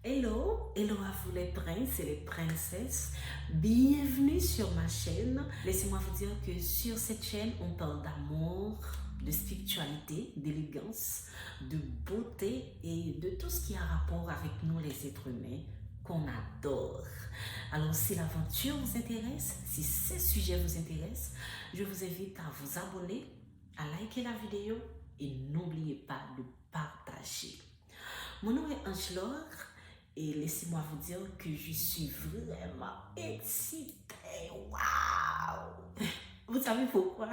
Hello, hello à vous les princes et les princesses. Bienvenue sur ma chaîne. Laissez-moi vous dire que sur cette chaîne, on parle d'amour, de spiritualité, d'élégance, de beauté et de tout ce qui a rapport avec nous les êtres humains qu'on adore. Alors si l'aventure vous intéresse, si ces sujets vous intéressent, je vous invite à vous abonner, à liker la vidéo et n'oubliez pas de partager. Mon nom est Ange-Laure et laissez-moi vous dire que je suis vraiment excitée. Waouh! Vous savez pourquoi?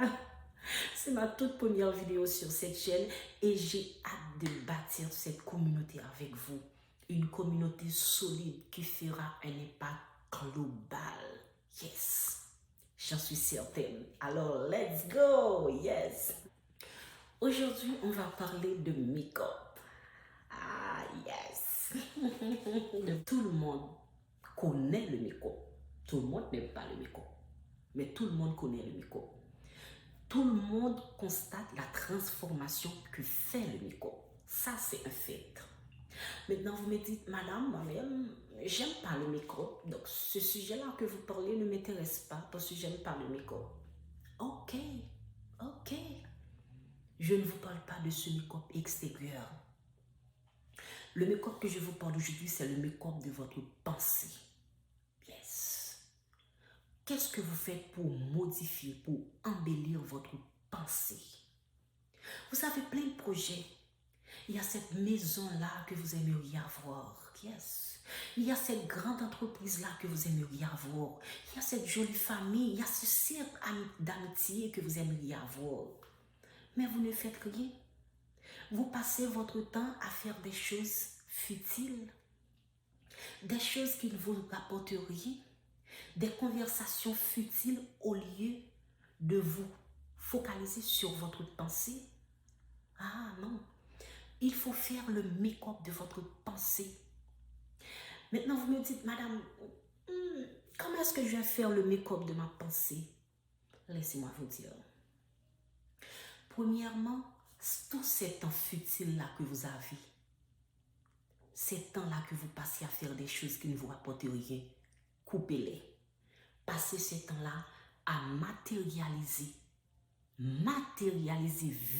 C'est ma toute première vidéo sur cette chaîne et j'ai hâte de bâtir cette communauté avec vous. Une communauté solide qui fera un impact global. Yes! J'en suis certaine. Alors, let's go! Yes! Aujourd'hui, on va parler de make-up. Ah, yes! Tout le monde connaît le make-up. Tout le monde n'aime pas le make-up. Mais tout le monde connaît le make-up. Tout le monde constate la transformation que fait le make-up. Ça, c'est un fait. Maintenant, vous me dites, madame, moi-même, j'aime pas le make-up. Donc, ce sujet-là que vous parlez ne m'intéresse pas parce que j'aime pas le make-up. Ok, ok. Je ne vous parle pas de ce make-up extérieur. Le make-up que je vous parle aujourd'hui, c'est le make-up de votre pensée. Yes. Qu'est-ce que vous faites pour modifier, pour embellir votre pensée? Vous avez plein de projets. Il y a cette maison-là que vous aimeriez avoir. Yes. Il y a cette grande entreprise-là que vous aimeriez avoir. Il y a cette jolie famille. Il y a ce cercle d'amitié que vous aimeriez avoir. Mais vous ne faites rien. Vous passez votre temps à faire des choses futiles, des choses qui ne vous rapportent rien, des conversations futiles au lieu de vous focaliser sur votre pensée. Ah non, il faut faire le make-up de votre pensée. Maintenant, vous me dites, madame, comment est-ce que je vais faire le make-up de ma pensée? Laissez-moi vous dire. Premièrement, tous ces temps futiles-là que vous avez, ces temps-là que vous passez à faire des choses qui ne vous rapportent rien, coupez-les. Passez ces temps-là à matérialiser,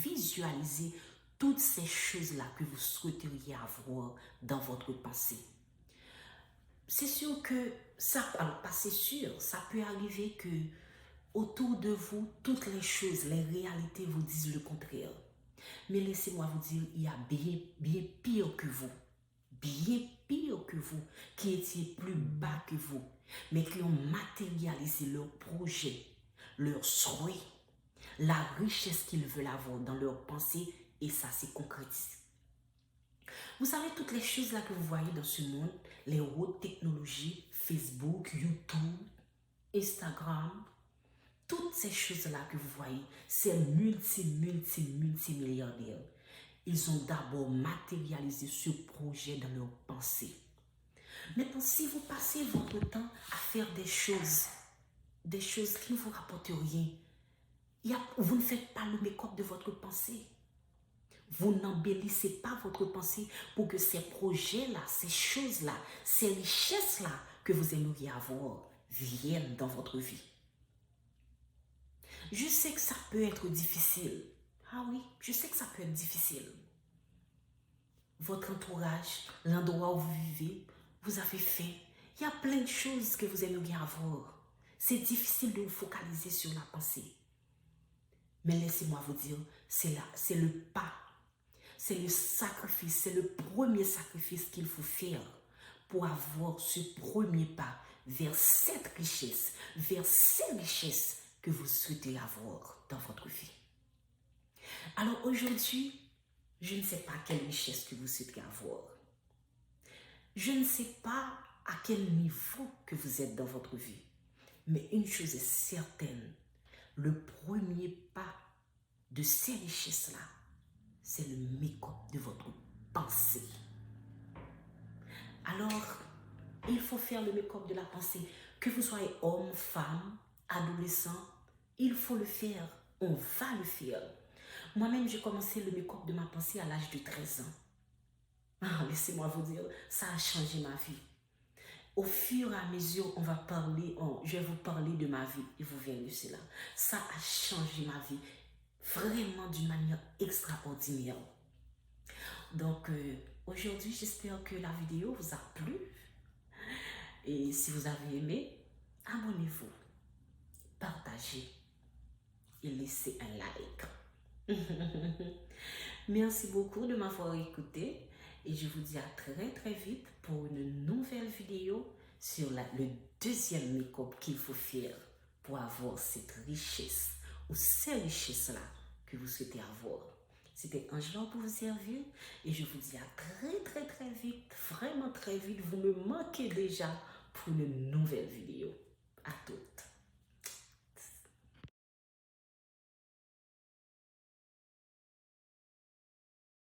visualiser toutes ces choses-là que vous souhaiteriez avoir dans votre passé. C'est sûr que ça, alors pas c'est sûr, ça peut arriver que autour de vous, toutes les choses, les réalités vous disent le contraire. Mais laissez-moi vous dire, il y a bien pire que vous. Bien pire que vous, qui étiez plus bas que vous, mais qui ont matérialisé leurs projets, leurs souhaits, la richesse qu'ils veulent avoir dans leurs pensées, et ça s'est concrétisé. Vous savez, toutes les choses là que vous voyez dans ce monde, les hautes technologies, Facebook, YouTube, Instagram, toutes ces choses-là que vous voyez, ces multimilliardaires, ils ont d'abord matérialisé ce projet dans leurs pensées. Maintenant, si vous passez votre temps à faire des choses qui ne vous rapportent rien, vous ne faites pas le make-up de votre pensée. Vous n'embellissez pas votre pensée pour que ces projets-là, ces choses-là, ces richesses-là que vous aimeriez avoir viennent dans votre vie. Je sais que ça peut être difficile. Ah oui, je sais que ça peut être difficile. Votre entourage, l'endroit où vous vivez, vous avez fait. Il y a plein de choses que vous aimeriez avoir. C'est difficile de vous focaliser sur la pensée. Mais laissez-moi vous dire, c'est le pas. C'est le sacrifice, c'est le premier sacrifice qu'il faut faire pour avoir ce premier pas vers cette richesse, vers ces richesses que vous souhaitez avoir dans votre vie. Alors aujourd'hui, je ne sais pas quelle richesse que vous souhaitez avoir. Je ne sais pas à quel niveau que vous êtes dans votre vie. Mais une chose est certaine, le premier pas de ces richesses-là, c'est le make-up de votre pensée. Alors, il faut faire le make-up de la pensée. Que vous soyez homme, femme, adolescent, il faut le faire. On va le faire. Moi-même, j'ai commencé le make-up de ma pensée à l'âge de 13 ans. laissez-moi vous dire, ça a changé ma vie. Au fur et à mesure, je vais vous parler de ma vie et vous verrez cela. Ça a changé ma vie vraiment d'une manière extraordinaire. Donc, aujourd'hui, j'espère que la vidéo vous a plu. Et si vous avez aimé, abonnez-vous, partagez et laissez un like. Merci beaucoup de m'avoir écouté et je vous dis à très très vite pour une nouvelle vidéo sur le deuxième make-up qu'il faut faire pour avoir cette richesse ou ces richesses-là que vous souhaitez avoir. C'était Angela pour vous servir et je vous dis à très très très vite, vraiment très vite. Vous me manquez déjà pour une nouvelle vidéo. À tout.